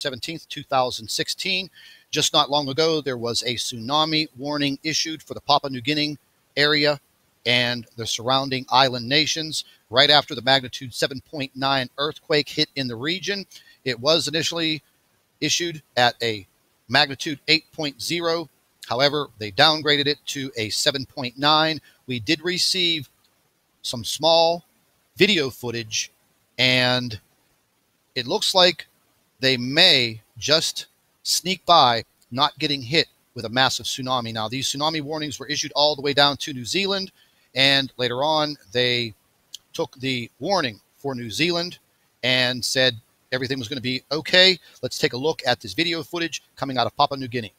17th, 2016. Just not long ago, there was a tsunami warning issued for the Papua New Guinea area and the surrounding island nations right after the magnitude 7.9 earthquake hit in the region. It was initially issued at a magnitude 8.0. However, they downgraded it to a 7.9. We did receive some small video footage, and it looks like they may just sneak by, not getting hit with a massive tsunami. Now, these tsunami warnings were issued all the way down to New Zealand, and later on, they took the warning for New Zealand and said everything was going to be okay. Let's take a look at this video footage coming out of Papua New Guinea.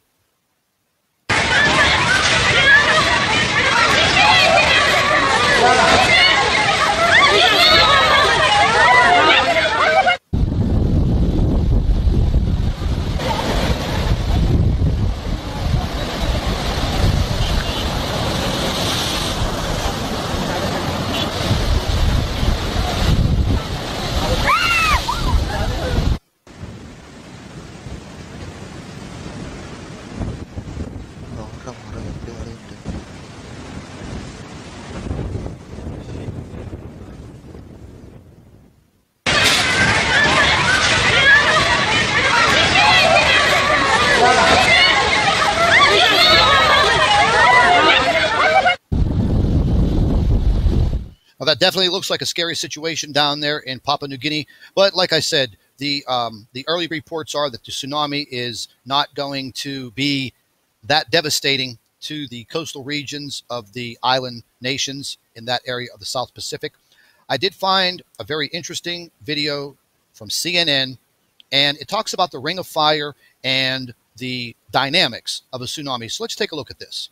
Well, that definitely looks like a scary situation down there in Papua New Guinea. But like I said, the early reports are that the tsunami is not going to be that devastating to the coastal regions of the island nations in that area of the South Pacific. I did find a very interesting video from CNN, and it talks about the Ring of Fire and the dynamics of a tsunami. So let's take a look at this.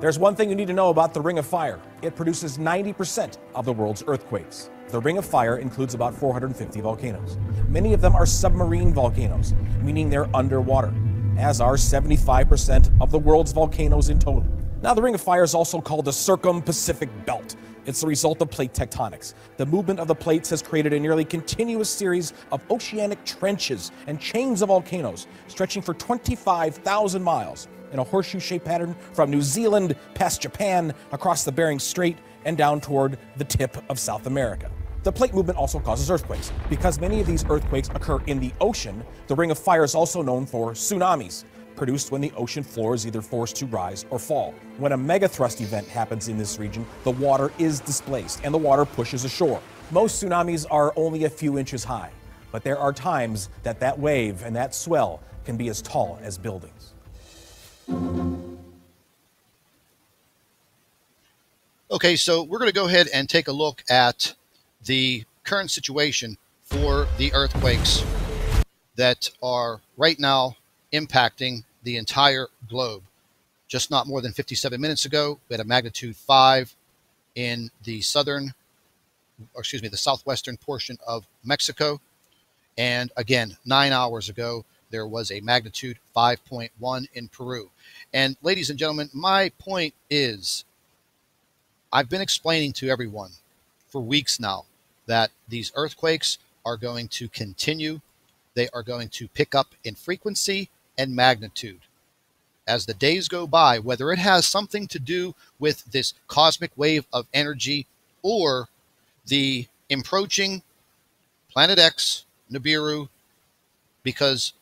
There's one thing you need to know about the Ring of Fire. It produces 90% of the world's earthquakes. The Ring of Fire includes about 450 volcanoes. Many of them are submarine volcanoes, meaning they're underwater, as are 75% of the world's volcanoes in total. Now, the Ring of Fire is also called the Circum-Pacific Belt. It's the result of plate tectonics. The movement of the plates has created a nearly continuous series of oceanic trenches and chains of volcanoes stretching for 25,000 miles in a horseshoe-shaped pattern from New Zealand past Japan, across the Bering Strait, and down toward the tip of South America. The plate movement also causes earthquakes. Because many of these earthquakes occur in the ocean, the Ring of Fire is also known for tsunamis, produced when the ocean floor is either forced to rise or fall. When a megathrust event happens in this region, the water is displaced and the water pushes ashore. Most tsunamis are only a few inches high, but there are times that that wave and that swell can be as tall as buildings. Okay, so we're going to go ahead and take a look at the current situation for the earthquakes that are right now impacting the entire globe. Just not more than 57 minutes ago, we had a magnitude 5 in the the southwestern portion of Mexico. And again, 9 hours ago, there was a magnitude 5.1 in Peru. And ladies and gentlemen, my point is, I've been explaining to everyone for weeks now that these earthquakes are going to continue. They are going to pick up in frequency and magnitude as the days go by, whether it has something to do with this cosmic wave of energy or the approaching Planet X, Nibiru, because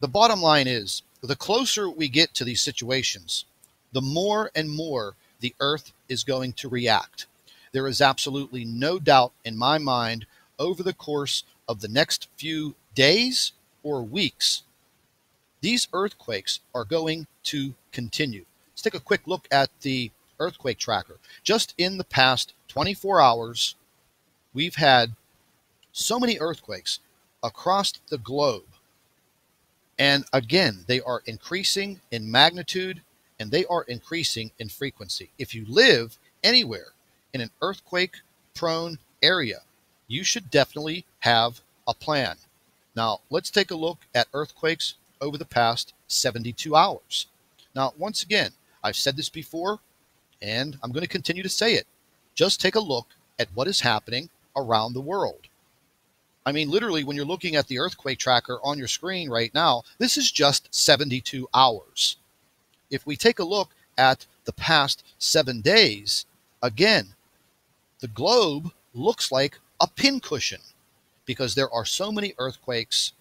the bottom line is, the closer we get to these situations, the more and more the Earth is going to react. There is absolutely no doubt in my mind over the course of the next few days or weeks, these earthquakes are going to continue. Let's take a quick look at the earthquake tracker. Just in the past 24 hours, we've had so many earthquakes across the globe. And again, they are increasing in magnitude and they are increasing in frequency. If you live anywhere in an earthquake-prone area, you should definitely have a plan. Now, let's take a look at earthquakes over the past 72 hours. Now, once again, I've said this before, and I'm going to continue to say it. Just take a look at what is happening around the world. I mean, literally, when you're looking at the earthquake tracker on your screen right now, this is just 72 hours. If we take a look at the past 7 days, again, the globe looks like a pincushion because there are so many earthquakes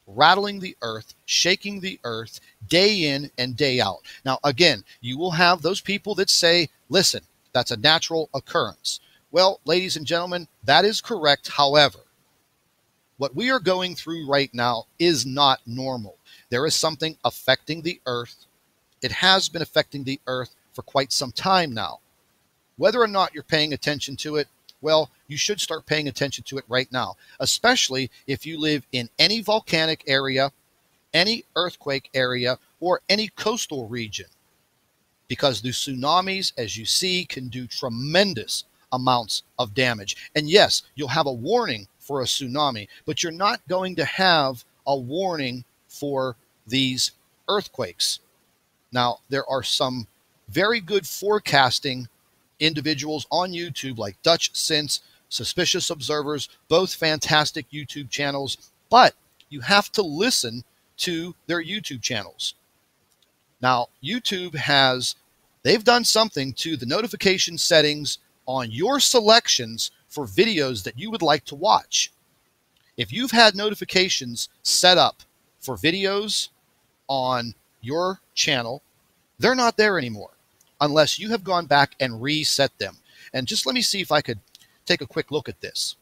rattling the earth, shaking the earth day in and day out. Now, again, you will have those people that say, listen, that's a natural occurrence. Well, ladies and gentlemen, that is correct. However, what we are going through right now is not normal. There is something affecting the earth. It has been affecting the earth for quite some time now. Whether or not you're paying attention to it, well, you should start paying attention to it right now, especially if you live in any volcanic area, any earthquake area, or any coastal region, because the tsunamis, as you see, can do tremendous amounts of damage. And yes, you'll have a warning for a tsunami, but you're not going to have a warning for these earthquakes. Now, there are some very good forecasting individuals on YouTube like Dutch Sense, Suspicious Observers, both fantastic YouTube channels, but you have to listen to their YouTube channels. Now, YouTube they've done something to the notification settings on your selections for videos that you would like to watch. If you've had notifications set up for videos on your channel, they're not there anymore unless you have gone back and reset them. And just let me see if I could take a quick look at this.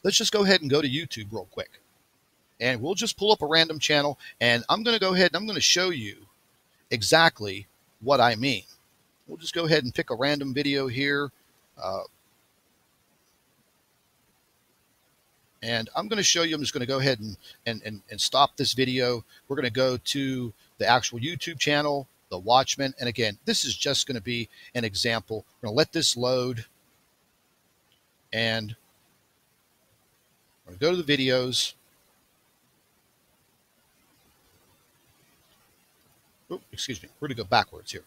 Let's just go ahead and go to YouTube real quick. And we'll just pull up a random channel, and I'm going to go ahead and I'm going to show you exactly what I mean. We'll just go ahead and pick a random video here. And I'm going to show you, I'm just going to go ahead and stop this video. We're going to go to the actual YouTube channel, The Watchman. And again, this is just going to be an example. We're going to let this load. And we're going to go to the videos. Oh, excuse me. We're going to go backwards here.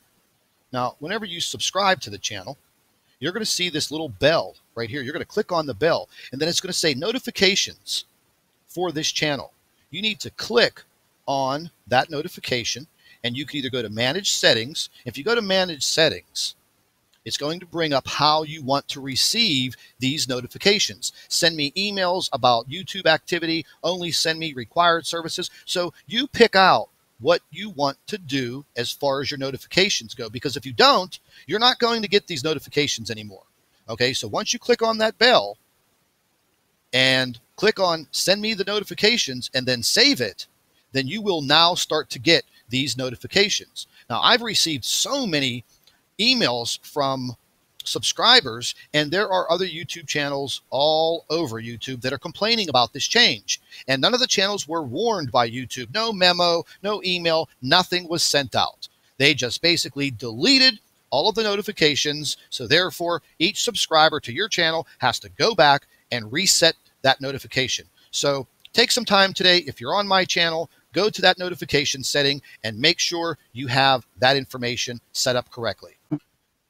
Now, whenever you subscribe to the channel, you're going to see this little bell right here. You're going to click on the bell, and then it's going to say notifications for this channel. You need to click on that notification, and you can either go to Manage Settings. If you go to Manage Settings, it's going to bring up how you want to receive these notifications. Send me emails about YouTube activity, only send me required services. So you pick out what you want to do as far as your notifications go, because if you don't, you're not going to get these notifications anymore. Okay, so once you click on that bell and click on send me the notifications and then save it, then you will now start to get these notifications. Now, I've received so many emails from subscribers, and there are other YouTube channels all over YouTube that are complaining about this change. And none of the channels were warned by YouTube. No memo, no email, nothing was sent out. They just basically deleted all of the notifications. So therefore, each subscriber to your channel has to go back and reset that notification. So take some time today. If you're on my channel, go to that notification setting and make sure you have that information set up correctly.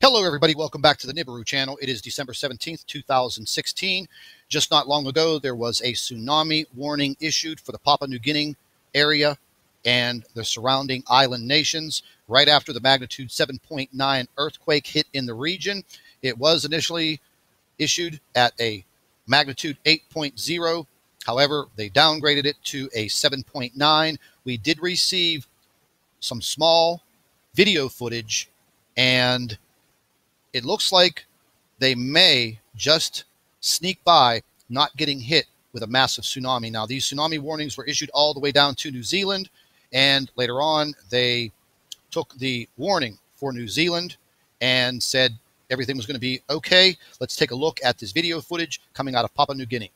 Hello, everybody. Welcome back to the Nibiru channel. It is December 17th, 2016. Just not long ago, there was a tsunami warning issued for the Papua New Guinea area and the surrounding island nations right after the magnitude 7.9 earthquake hit in the region. It was initially issued at a magnitude 8.0. However, they downgraded it to a 7.9. We did receive some small video footage, and it looks like they may just sneak by not getting hit with a massive tsunami. Now, these tsunami warnings were issued all the way down to New Zealand, and later on, they took the warning for New Zealand and said everything was going to be okay. Let's take a look at this video footage coming out of Papua New Guinea.